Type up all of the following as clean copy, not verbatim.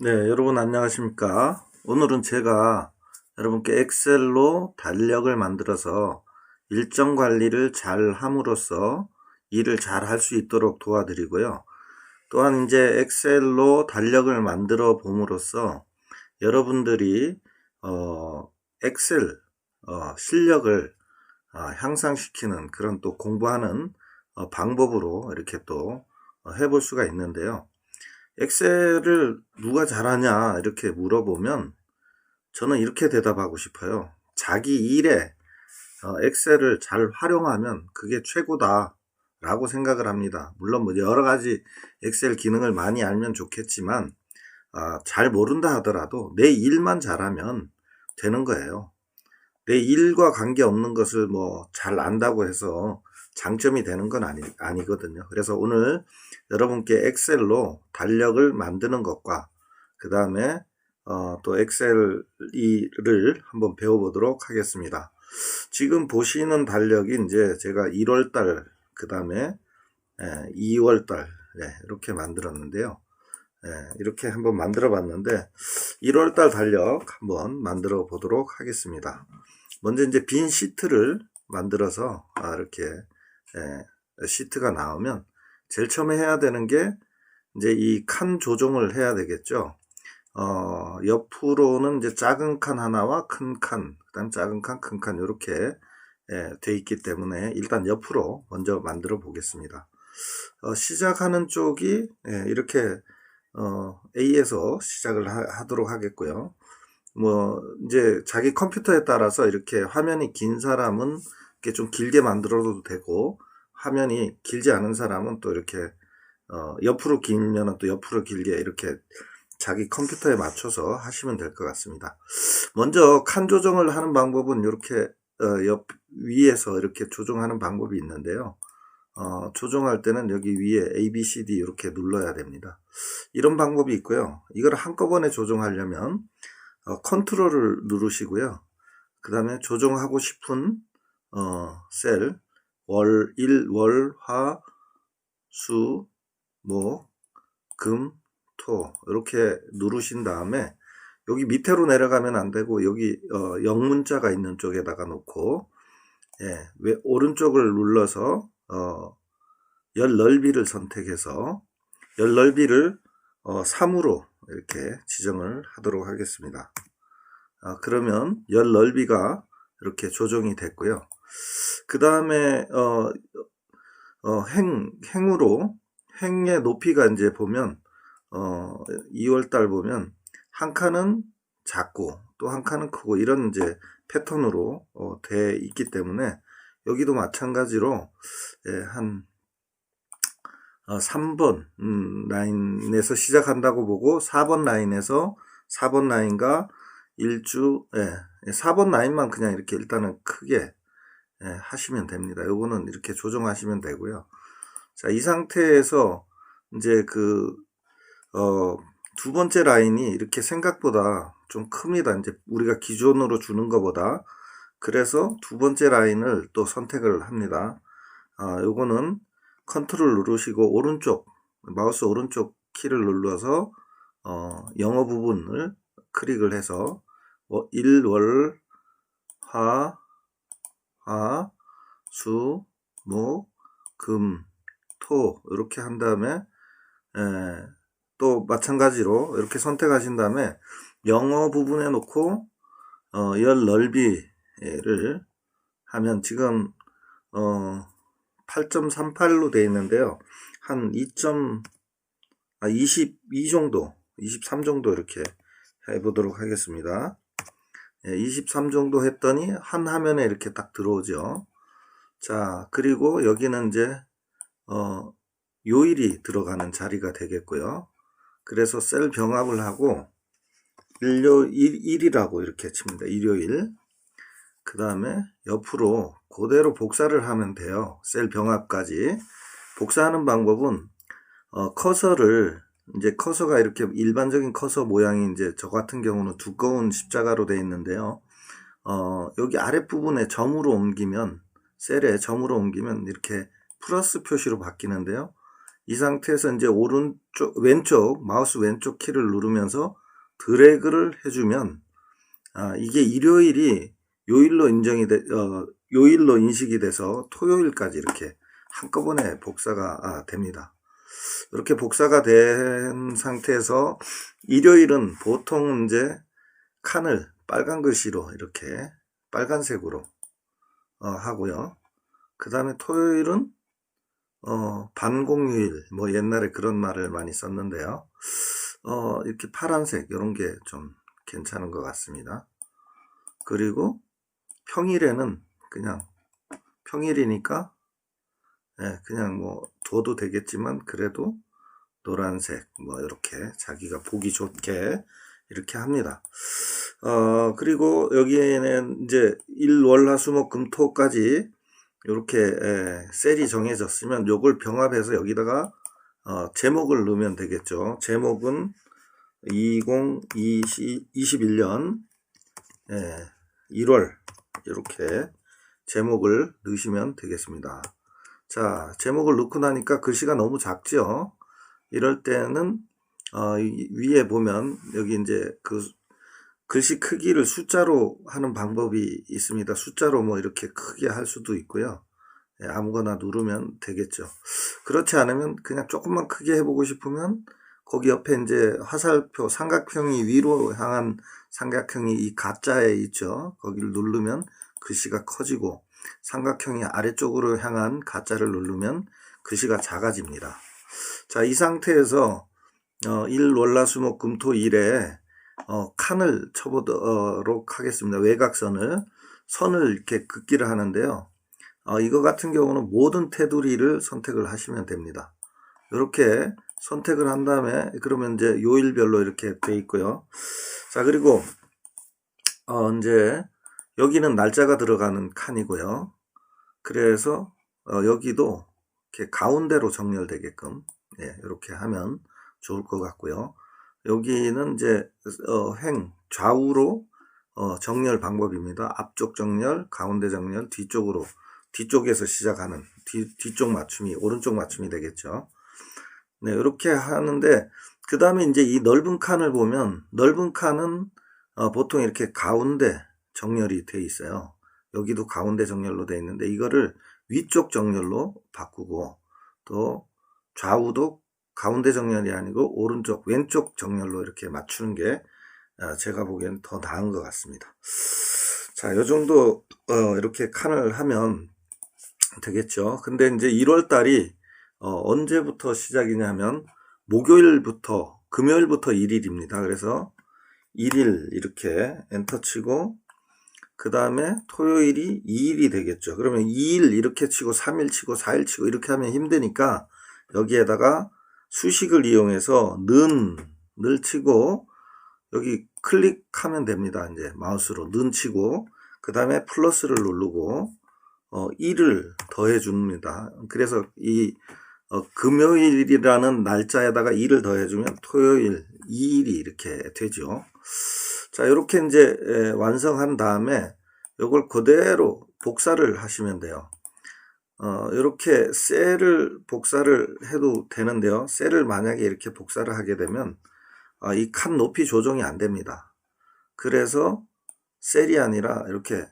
네, 여러분 안녕하십니까? 오늘은 제가 여러분께 엑셀로 달력을 만들어서 일정 관리를 잘 함으로써 일을 잘 할 수 있도록 도와드리고요. 또한 이제 엑셀로 달력을 만들어 봄으로써 여러분들이 엑셀 실력을 향상시키는 그런 또 공부하는 방법으로 이렇게 또 해볼 수가 있는데요. 엑셀을 누가 잘하냐 이렇게 물어보면 저는 이렇게 대답하고 싶어요. 자기 일에 엑셀을 잘 활용하면 그게 최고다 라고 생각을 합니다. 물론 뭐 여러 가지 엑셀 기능을 많이 알면 좋겠지만 잘 모른다 하더라도 내 일만 잘하면 되는 거예요. 내 일과 관계없는 것을 뭐 잘 안다고 해서 장점이 되는 건 아니거든요. 그래서 오늘 여러분께 엑셀로 달력을 만드는 것과 그 다음에 또 엑셀 을 한번 배워보도록 하겠습니다. 지금 보시는 달력이 이제 제가 1월달 그 다음에 2월달 이렇게 만들었는데요. 이렇게 한번 만들어 봤는데 1월달 달력 한번 만들어 보도록 하겠습니다. 먼저 이제 빈 시트를 만들어서 이렇게 시트가 나오면 제일 처음에 해야 되는 게 이제 이 칸 조정을 해야 되겠죠. 옆으로는 이제 작은 칸 하나와 큰 칸, 그다음 작은 칸, 큰 칸 이렇게 돼 있기 때문에 일단 옆으로 먼저 만들어 보겠습니다. 시작하는 쪽이 이렇게 A에서 시작을 하도록 하겠고요. 뭐 이제 자기 컴퓨터에 따라서 이렇게 화면이 긴 사람은 이렇게 좀 길게 만들어도 되고, 화면이 길지 않은 사람은 또 이렇게 옆으로 길면 또 옆으로 길게 이렇게 자기 컴퓨터에 맞춰서 하시면 될 것 같습니다. 먼저 칸 조정을 하는 방법은 이렇게 옆 위에서 이렇게 조정하는 방법이 있는데요. 조정할 때는 여기 위에 A, B, C, D 이렇게 눌러야 됩니다. 이런 방법이 있고요. 이걸 한꺼번에 조정하려면 컨트롤을 누르시고요. 그 다음에 조정하고 싶은 셀, 월, 일, 월, 화, 수, 목, 금, 토 이렇게 누르신 다음에 여기 밑으로 내려가면 안 되고 여기 영문자가 있는 쪽에다가 놓고 왜 오른쪽을 눌러서 열 넓이를 선택해서 열 넓이를 3으로 이렇게 지정을 하도록 하겠습니다. 그러면 열 넓이가 이렇게 조정이 됐고요. 그 다음에 행으로 행의 높이가 이제 보면 2월달 보면 한 칸은 작고 또 한 칸은 크고 이런 이제 패턴으로 돼 있기 때문에 여기도 마찬가지로 한 3번 라인에서 시작한다고 보고 4번 라인에서 4번 라인과 4번 라인만 그냥 이렇게 일단은 크게 하시면 됩니다. 요거는 이렇게 조정하시면 되고요. 자, 이 상태에서 이제 두 번째 라인이 이렇게 생각보다 좀 큽니다. 이제 우리가 기존으로 주는 것보다. 그래서 두 번째 라인을 또 선택을 합니다. 요거는 컨트롤 누르시고 마우스 오른쪽 키를 눌러서 영어 부분을 클릭을 해서 1, 월, 화, 수, 목, 금, 토 이렇게 한 다음에 또 마찬가지로 이렇게 선택하신 다음에 영어 부분에 놓고 열 넓이를 하면 지금 8.38로 되어 있는데요. 한 22 정도, 23 정도 이렇게 해보도록 하겠습니다. 23 정도 했더니 한 화면에 이렇게 딱 들어오죠. 자, 그리고 여기는 이제 요일이 들어가는 자리가 되겠고요. 그래서 셀 병합을 하고 일이라고 이렇게 칩니다. 일요일. 그 다음에 옆으로 그대로 복사를 하면 돼요. 셀 병합까지. 복사하는 방법은 커서가 이렇게 일반적인 커서 모양이 이제 저 같은 경우는 두꺼운 십자가로 되어 있는데요. 여기 아랫부분에 셀에 점으로 옮기면 이렇게 플러스 표시로 바뀌는데요. 이 상태에서 이제 왼쪽, 마우스 왼쪽 키를 누르면서 드래그를 해주면, 이게 일요일이 요일로 요일로 인식이 돼서 토요일까지 이렇게 한꺼번에 복사가 됩니다. 이렇게 복사가 된 상태에서 일요일은 보통 이제 칸을 빨간 글씨로 이렇게 빨간색으로 하고요. 그 다음에 토요일은 반공휴일, 뭐 옛날에 그런 말을 많이 썼는데요. 이렇게 파란색 이런 게 좀 괜찮은 것 같습니다. 그리고 평일에는 그냥 평일이니까 그냥 뭐 둬도 되겠지만 그래도 노란색 뭐 이렇게 자기가 보기 좋게 이렇게 합니다. 그리고 여기에는 이제 일월화수목금토까지 이렇게 셀이 정해졌으면 요걸 병합해서 여기다가 제목을 넣으면 되겠죠. 제목은 2021년 1월 이렇게 제목을 넣으시면 되겠습니다. 자, 제목을 넣고 나니까 글씨가 너무 작죠. 이럴 때는 위에 보면 여기 이제 그 글씨 크기를 숫자로 하는 방법이 있습니다. 숫자로 뭐 이렇게 크게 할 수도 있고요. 아무거나 누르면 되겠죠. 그렇지 않으면 그냥 조금만 크게 해보고 싶으면 거기 옆에 이제 화살표 삼각형이 위로 향한 삼각형이 이 가짜에 있죠. 거기를 누르면 글씨가 커지고 삼각형이 아래쪽으로 향한 가짜를 누르면 글씨가 작아집니다. 자, 이 상태에서 일월화수목금토일에 칸을 쳐보도록 하겠습니다. 외곽선을 선을 이렇게 긋기를 하는데요. 이거 같은 경우는 모든 테두리를 선택을 하시면 됩니다. 이렇게 선택을 한 다음에 그러면 이제 요일별로 이렇게 돼 있고요. 자, 그리고 이제 여기는 날짜가 들어가는 칸이고요. 그래서 여기도 이렇게 가운데로 정렬되게끔 이렇게 하면 좋을 것 같고요. 여기는 이제 좌우로 정렬 방법입니다. 앞쪽 정렬, 가운데 정렬, 뒤쪽에서 시작하는 뒤쪽 맞춤이 오른쪽 맞춤이 되겠죠. 네, 이렇게 하는데 그 다음에 이제 이 넓은 칸을 보면 넓은 칸은 보통 이렇게 가운데 정렬이 돼 있어요. 여기도 가운데 정렬로 돼 있는데 이거를 위쪽 정렬로 바꾸고 또 좌우도 가운데 정렬이 아니고 오른쪽 왼쪽 정렬로 이렇게 맞추는 게 제가 보기엔 더 나은 것 같습니다. 자, 요 정도 이렇게 칸을 하면 되겠죠. 근데 이제 1월 달이 언제부터 시작이냐면 목요일부터 금요일부터 1일입니다. 그래서 1일 이렇게 엔터 치고 그 다음에 토요일이 2일이 되겠죠. 그러면 2일 이렇게 치고 3일 치고 4일 치고 이렇게 하면 힘드니까 여기에다가 수식을 이용해서 는 치고 여기 클릭하면 됩니다. 이제 마우스로 는 치고 그 다음에 플러스를 누르고 1을 더해 줍니다. 그래서 이 금요일이라는 날짜에다가 2를 더해주면 토요일 2일이 이렇게 되죠. 자, 이렇게 이제 완성한 다음에 이걸 그대로 복사를 하시면 돼요. 이렇게 셀을 복사를 해도 되는데요. 셀을 만약에 이렇게 복사를 하게 되면 이 칸 높이 조정이 안 됩니다. 그래서 셀이 아니라 이렇게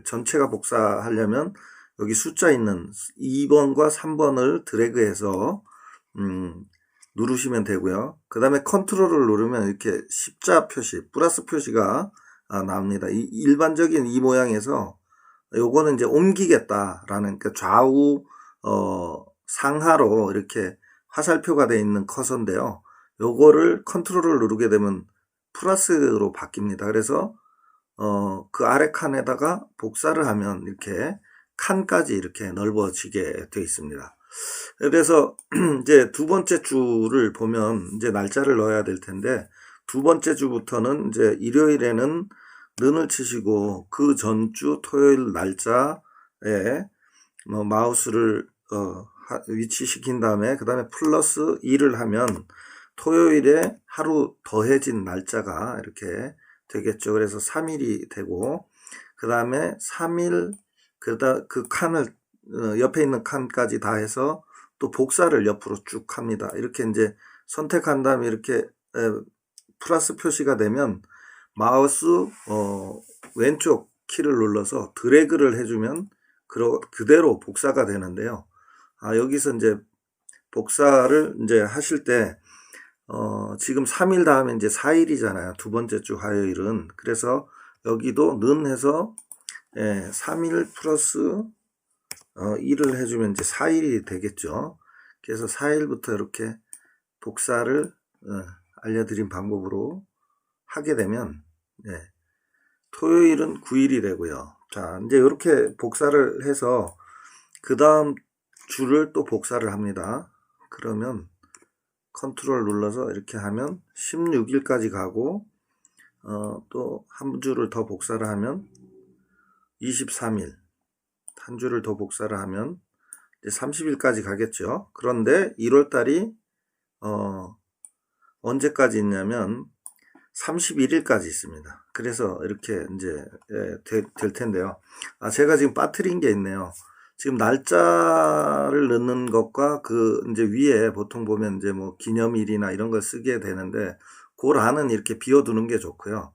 전체가 복사하려면 여기 숫자 있는 2번과 3번을 드래그해서 누르시면 되고요. 그 다음에 컨트롤을 누르면 이렇게 십자 표시, 플러스 표시가 나옵니다. 일반적인 이 모양에서 요거는 이제 옮기겠다라는 그러니까 좌우 상하로 이렇게 화살표가 되어 있는 커서인데요. 요거를 컨트롤을 누르게 되면 플러스로 바뀝니다. 그래서 그 아래 칸에다가 복사를 하면 이렇게 칸까지 이렇게 넓어지게 되어 있습니다. 그래서 이제 두 번째 주를 보면 이제 날짜를 넣어야 될 텐데 두 번째 주부터는 이제 일요일에는 는을 치시고 그 전주 토요일 날짜에 마우스를 위치시킨 다음에 그 다음에 플러스 2를 하면 토요일에 하루 더해진 날짜가 이렇게 되겠죠. 그래서 3일이 되고 그 다음에 3일 그 칸을 옆에 있는 칸까지 다 해서 또 복사를 옆으로 쭉 합니다. 이렇게 이제 선택한 다음에 이렇게 플러스 표시가 되면 마우스 왼쪽 키를 눌러서 드래그를 해주면 그대로 복사가 되는데요. 여기서 이제 복사를 이제 하실 때 지금 3일 다음에 이제 4일이잖아요. 두 번째 주 화요일은. 그래서 여기도 는 해서 3일 플러스 1을 해주면 이제 4일이 되겠죠. 그래서 4일부터 이렇게 복사를 알려드린 방법으로 하게 되면 토요일은 9일이 되고요. 자, 이제 이렇게 복사를 해서 그 다음 주를 또 복사를 합니다. 그러면 컨트롤 눌러서 이렇게 하면 16일까지 가고 또 한 주를 더 복사를 하면 23일, 한 주를 더 복사를 하면 이제 30일까지 가겠죠. 그런데 1월달이 언제까지 있냐면 31일까지 있습니다. 그래서 이렇게 이제 될 텐데요. 제가 지금 빠뜨린 게 있네요. 지금 날짜를 넣는 것과 그 이제 위에 보통 보면 이제 뭐 기념일이나 이런 걸 쓰게 되는데 그 란은 이렇게 비워두는 게 좋고요.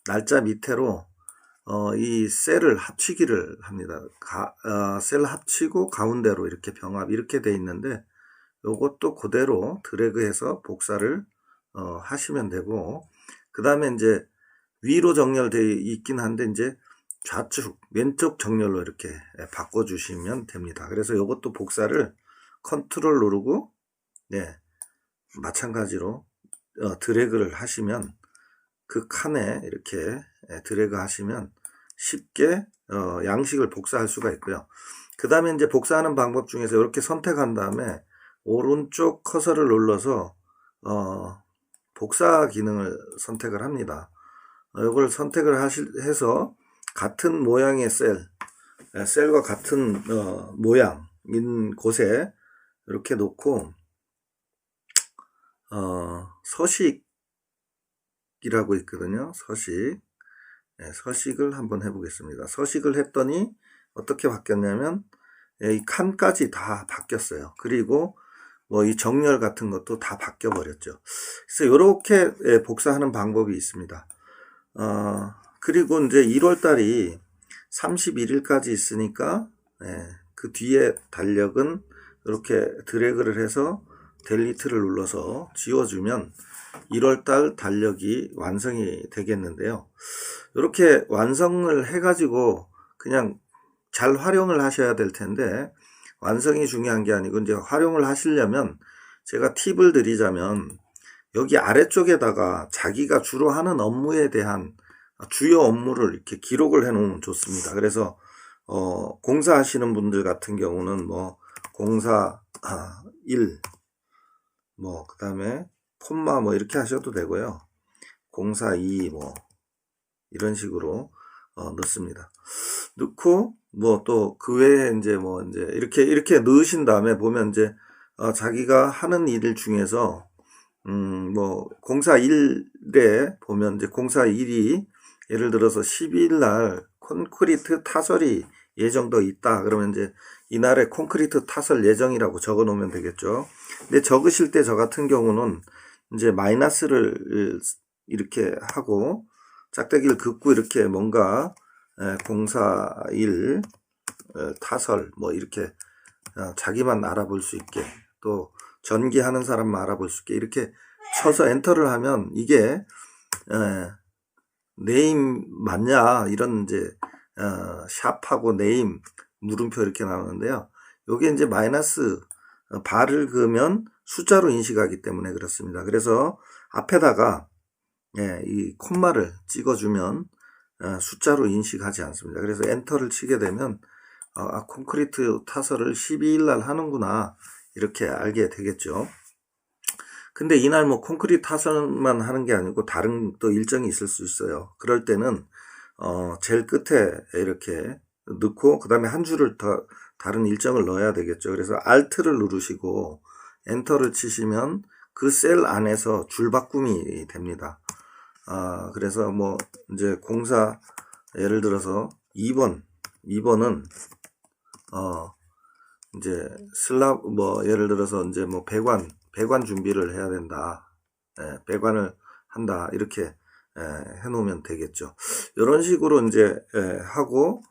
날짜 밑으로 이 셀을 합치기를 합니다. 셀 합치고 가운데로 이렇게 병합 이렇게 돼 있는데 요것도 그대로 드래그해서 복사를 하시면 되고, 그 다음에 이제 위로 정렬되어 있긴 한데 이제 좌측 왼쪽 정렬로 이렇게 바꿔주시면 됩니다. 그래서 이것도 복사를 컨트롤 누르고 마찬가지로 드래그를 하시면 그 칸에 이렇게 드래그 하시면 쉽게 양식을 복사할 수가 있고요. 그 다음에 이제 복사하는 방법 중에서 이렇게 선택한 다음에 오른쪽 커서를 눌러서 복사 기능을 선택을 합니다. 이걸 선택을 해서 같은 모양의 셀과 같은 모양인 곳에 이렇게 놓고 서식이라고 있거든요. 서식을 한번 해보겠습니다. 서식을 했더니 어떻게 바뀌었냐면 이 칸까지 다 바뀌었어요. 그리고 뭐 이 정렬 같은 것도 다 바뀌어 버렸죠. 그래서 이렇게 복사하는 방법이 있습니다. 그리고 이제 1월 달이 31일까지 있으니까 그 뒤에 달력은 이렇게 드래그를 해서 델리트를 눌러서 지워주면 1월 달 달력이 완성이 되겠는데요. 이렇게 완성을 해가지고 그냥 잘 활용을 하셔야 될 텐데 완성이 중요한 게 아니고 이제 활용을 하시려면 제가 팁을 드리자면 여기 아래쪽에다가 자기가 주로 하는 업무에 대한 주요 업무를 이렇게 기록을 해 놓으면 좋습니다. 그래서 공사하시는 분들 같은 경우는 뭐 공사 1 뭐 그 다음에 콤마 뭐 이렇게 하셔도 되고요. 공사 2 뭐 이런 식으로 넣습니다. 넣고 뭐 또 그 외에 이제 뭐 이제 이렇게 넣으신 다음에 보면 이제 자기가 하는 일 중에서 뭐 공사 1에 보면 이제 공사 1이 예를 들어서 12일 날 콘크리트 타설이 예정돼 있다. 그러면 이제 이날에 콘크리트 타설 예정이라고 적어 놓으면 되겠죠. 근데 적으실 때 저 같은 경우는 이제 마이너스를 이렇게 하고 짝대기를 긋고 이렇게 뭔가 공사 1 타설 뭐 이렇게 자기만 알아볼 수 있게 또 전기하는 사람만 알아볼 수 있게 이렇게 쳐서 엔터를 하면 이게 네임 맞냐 이런 이제 샵하고 네임 물음표 이렇게 나오는데요. 요게 이제 마이너스 바를 그으면 숫자로 인식하기 때문에 그렇습니다. 그래서 앞에다가 이 콤마를 찍어주면 숫자로 인식하지 않습니다. 그래서 엔터를 치게 되면 콘크리트 타설을 12일 날 하는구나 이렇게 알게 되겠죠. 근데 이날 뭐 콘크리트 타설만 하는 게 아니고 다른 또 일정이 있을 수 있어요. 그럴 때는 제일 끝에 이렇게 넣고 그 다음에 한 줄을 더 다른 일정을 넣어야 되겠죠. 그래서 Alt를 누르시고 엔터를 치시면 그 셀 안에서 줄바꿈이 됩니다. 그래서 뭐 이제 공사 예를 들어서 2번은 이제 뭐 예를 들어서 이제 뭐 배관 준비를 해야 된다. 배관을 한다. 이렇게 해 놓으면 되겠죠. 이런 식으로 이제 하고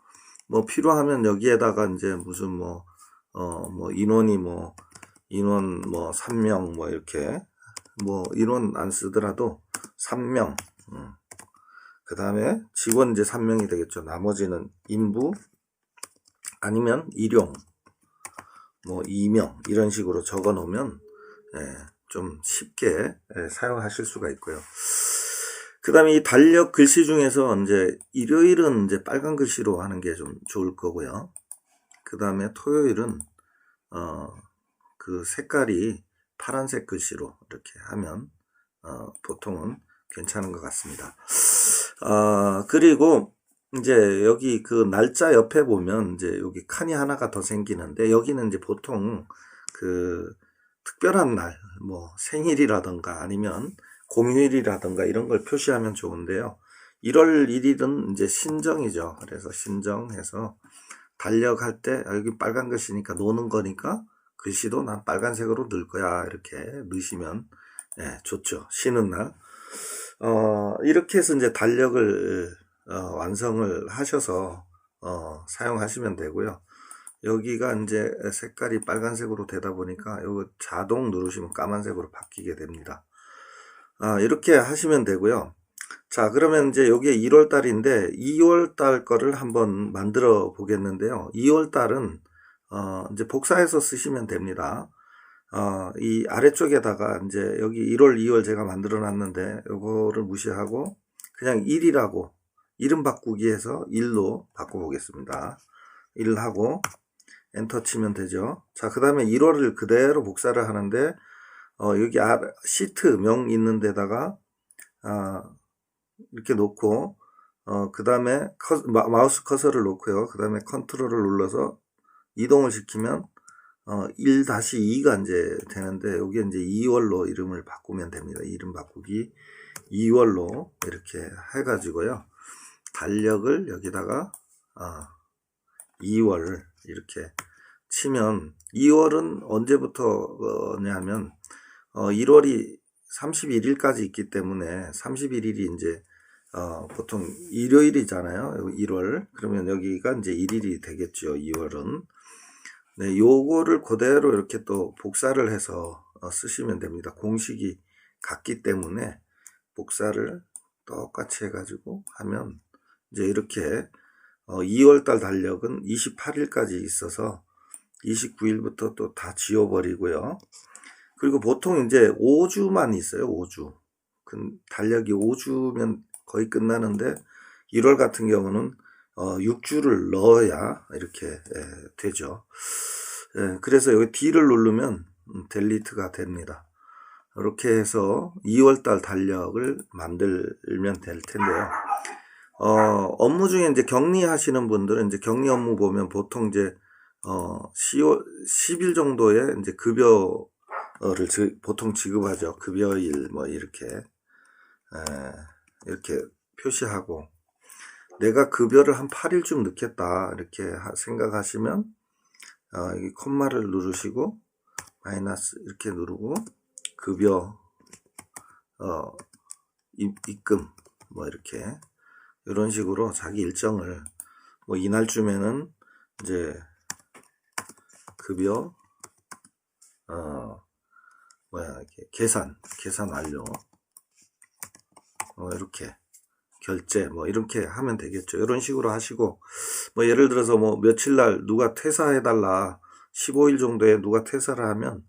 뭐 필요하면 여기에다가 이제 무슨 뭐 인원 뭐 3명 뭐 이렇게 뭐 인원 안 쓰더라도 3명 그 다음에 직원 이제 3명이 되겠죠. 나머지는 인부 아니면 일용 뭐 2명 이런 식으로 적어 놓으면 좀 쉽게 사용하실 수가 있고요. 그 다음에 이 달력 글씨 중에서 이제 일요일은 이제 빨간 글씨로 하는 게 좀 좋을 거고요. 그 다음에 토요일은 그 색깔이 파란색 글씨로 이렇게 하면 보통은 괜찮은 것 같습니다. 그리고 이제 여기 그 날짜 옆에 보면 이제 여기 칸이 하나가 더 생기는데 여기는 이제 보통 그 특별한 날, 뭐 생일이라던가 아니면 공휴일이라던가 이런 걸 표시하면 좋은데요. 1월 1일은 이제 신정이죠. 그래서 신정해서 달력할 때 여기 빨간 글씨니까 노는 거니까 글씨도 난 빨간색으로 넣을 거야. 이렇게 넣으시면 좋죠. 쉬는 날. 이렇게 해서 이제 달력을 완성을 하셔서 사용하시면 되고요. 여기가 이제 색깔이 빨간색으로 되다 보니까 이거 자동 누르시면 까만색으로 바뀌게 됩니다. 이렇게 하시면 되고요. 자, 그러면 이제 여기에 1월 달인데 2월 달 거를 한번 만들어 보겠는데요. 2월 달은 이제 복사해서 쓰시면 됩니다. 이 아래쪽에다가 이제 여기 1월, 2월 제가 만들어 놨는데 이거를 무시하고 그냥 1이라고 이름 바꾸기 해서 1로 바꿔 보겠습니다. 1 하고 엔터 치면 되죠. 자, 그 다음에 1월을 그대로 복사를 하는데 여기 시트 명 있는 데다가 이렇게 놓고 그 다음에 마우스 커서를 놓고요. 그 다음에 컨트롤을 눌러서 이동을 시키면 1-2가 이제 되는데 여기 이제 2월로 이름을 바꾸면 됩니다. 이름 바꾸기 2월로 이렇게 해가지고요. 달력을 여기다가 2월 이렇게 치면 2월은 언제부터냐면 1월이 31일까지 있기 때문에 31일이 이제 보통 일요일이잖아요. 1월. 그러면 여기가 이제 1일이 되겠죠. 2월은. 네, 요거를 그대로 이렇게 또 복사를 해서 쓰시면 됩니다. 공식이 같기 때문에 복사를 똑같이 해가지고 하면 이제 이렇게 2월달 달력은 28일까지 있어서 29일부터 또 다 지워버리고요. 그리고 보통 이제 5주만 있어요. 5주. 달력이 5주면 거의 끝나는데 1월 같은 경우는 6주를 넣어야 이렇게 되죠. 그래서 여기 D를 누르면 델리트가 됩니다. 이렇게 해서 2월달 달력을 만들면 될 텐데요. 업무 중에 이제 격리하시는 분들은 이제 격리 업무 보면 보통 이제 10일 정도의 이제 급여를 보통 지급하죠. 급여일 뭐 이렇게 표시하고 내가 급여를 한 8일쯤 넣겠다 이렇게 생각하시면 여기 콤마를 누르시고 마이너스 이렇게 누르고 급여 입금 뭐 이렇게 이런 식으로 자기 일정을 뭐 이날쯤에는 이제 급여 이렇게 계산 완료 이렇게 결제 뭐 이렇게 하면 되겠죠. 이런 식으로 하시고 뭐 예를 들어서 뭐 며칠 날 누가 퇴사해 달라 15일 정도에 누가 퇴사를 하면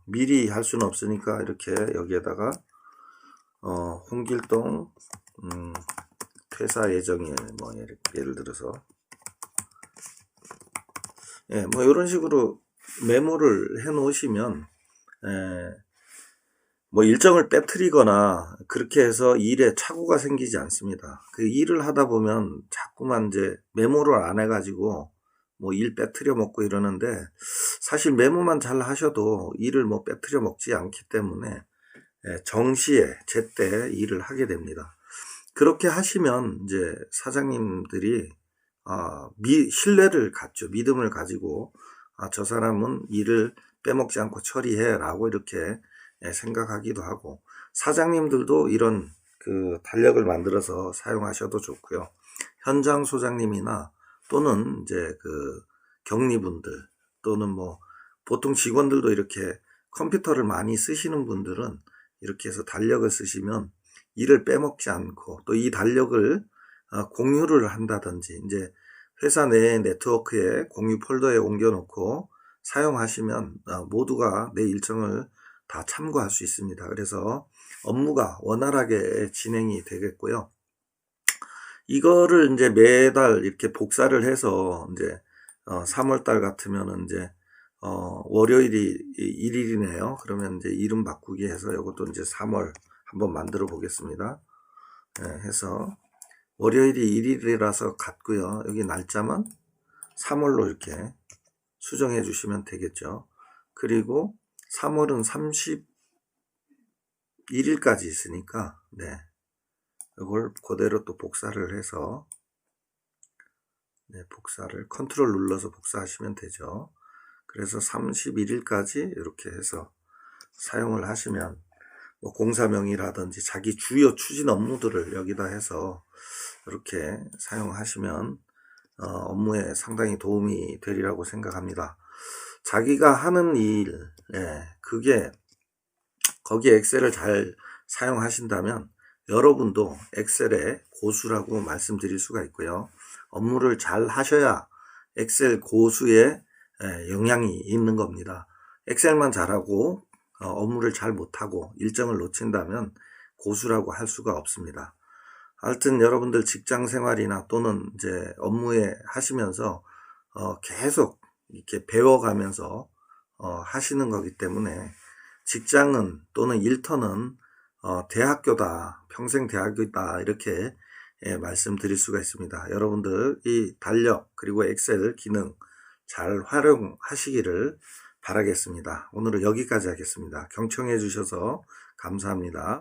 미리 할 수는 없으니까 이렇게 여기에다가 홍길동 퇴사 예정일 뭐 예를 들어서 뭐 이런 식으로 메모를 해 놓으시면 뭐 일정을 빼뜨리거나 그렇게 해서 일에 착오가 생기지 않습니다. 그 일을 하다 보면 자꾸만 이제 메모를 안 해가지고 뭐 일 빼뜨려 먹고 이러는데 사실 메모만 잘 하셔도 일을 뭐 빼뜨려 먹지 않기 때문에 정시에 제때 일을 하게 됩니다. 그렇게 하시면 이제 사장님들이 신뢰를 갖죠. 믿음을 가지고 저 사람은 일을 빼먹지 않고 처리해 라고 이렇게 생각하기도 하고, 사장님들도 이런 그 달력을 만들어서 사용하셔도 좋고요. 현장 소장님이나 또는 이제 그 격리분들 또는 뭐 보통 직원들도 이렇게 컴퓨터를 많이 쓰시는 분들은 이렇게 해서 달력을 쓰시면 일을 빼먹지 않고, 또 이 달력을 공유를 한다든지 이제 회사 내 네트워크에 공유 폴더에 옮겨놓고 사용하시면 모두가 내 일정을 다 참고할 수 있습니다. 그래서 업무가 원활하게 진행이 되겠고요. 이거를 이제 매달 이렇게 복사를 해서 이제 3월달 같으면은 이제 월요일이 1일이네요. 그러면 이제 이름 바꾸기 해서 이것도 이제 3월 한번 만들어 보겠습니다. 해서 월요일이 1일이라서 같고요. 여기 날짜만 3월로 이렇게 수정해 주시면 되겠죠. 그리고 3월은 31일까지 있으니까 이걸 그대로 또 복사를 해서 복사를 컨트롤 눌러서 복사하시면 되죠. 그래서 31일까지 이렇게 해서 사용을 하시면 뭐 공사명이라든지 자기 주요 추진 업무들을 여기다 해서 이렇게 사용하시면 업무에 상당히 도움이 되리라고 생각합니다. 자기가 하는 일, 그게 거기에 엑셀을 잘 사용하신다면 여러분도 엑셀의 고수라고 말씀드릴 수가 있고요. 업무를 잘 하셔야 엑셀 고수의 영향이 있는 겁니다. 엑셀만 잘하고 업무를 잘 못하고 일정을 놓친다면 고수라고 할 수가 없습니다. 하여튼 여러분들 직장 생활이나 또는 이제 업무에 하시면서 계속 이렇게 배워가면서 하시는 거기 때문에 직장은 또는 일터는 대학교다, 평생 대학교다 이렇게 말씀드릴 수가 있습니다. 여러분들 이 달력 그리고 엑셀 기능 잘 활용하시기를 바라겠습니다. 오늘은 여기까지 하겠습니다. 경청해 주셔서 감사합니다.